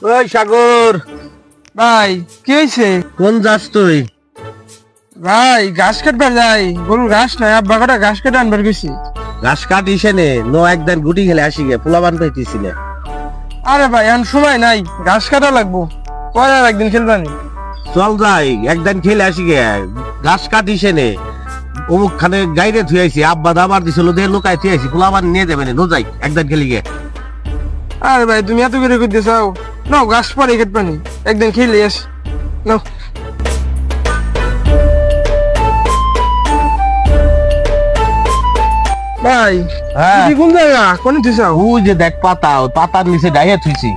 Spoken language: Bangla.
ওই সাগর, ভাই কি হয়েছে? কোন যাস তুই? ভাই ঘাস কাটবার যাই, গরুর ঘাস নাই, আব্বা কটা ঘাস কেটে আনবার গেছি। ঘাস কাটিসে নে, নো একদিন গুটি খেলে আসি গে, পোলাবান পাইতেছি না। আরে ভাই এখন সময় নাই, ঘাস কাটা লাগবো, পরে আর একদিন খেলবানি। চল যাই, একদিন খেলে আসি গে। ঘাস কাটিসে নে, অমুক খানে গাইরে থুয়াইছি, আব্বা দাবার দিছিল দিয়ে লুকাই থুয়াইছি, পোলাবান নিয়ে যাবে না, নো যাই একদিন খেলি গে। আরে ভাই তুমি এত করে করতে চাও, নাও ঘাস পরে খেটবানি, একদিন খেলে আস নাও। ভাই হ্যাঁ, তুমি কোন জায়গা কোন দিছাও? ওই যে দেখ পাতা, ওই পাতার নিচে ডাইয়া থুইছি।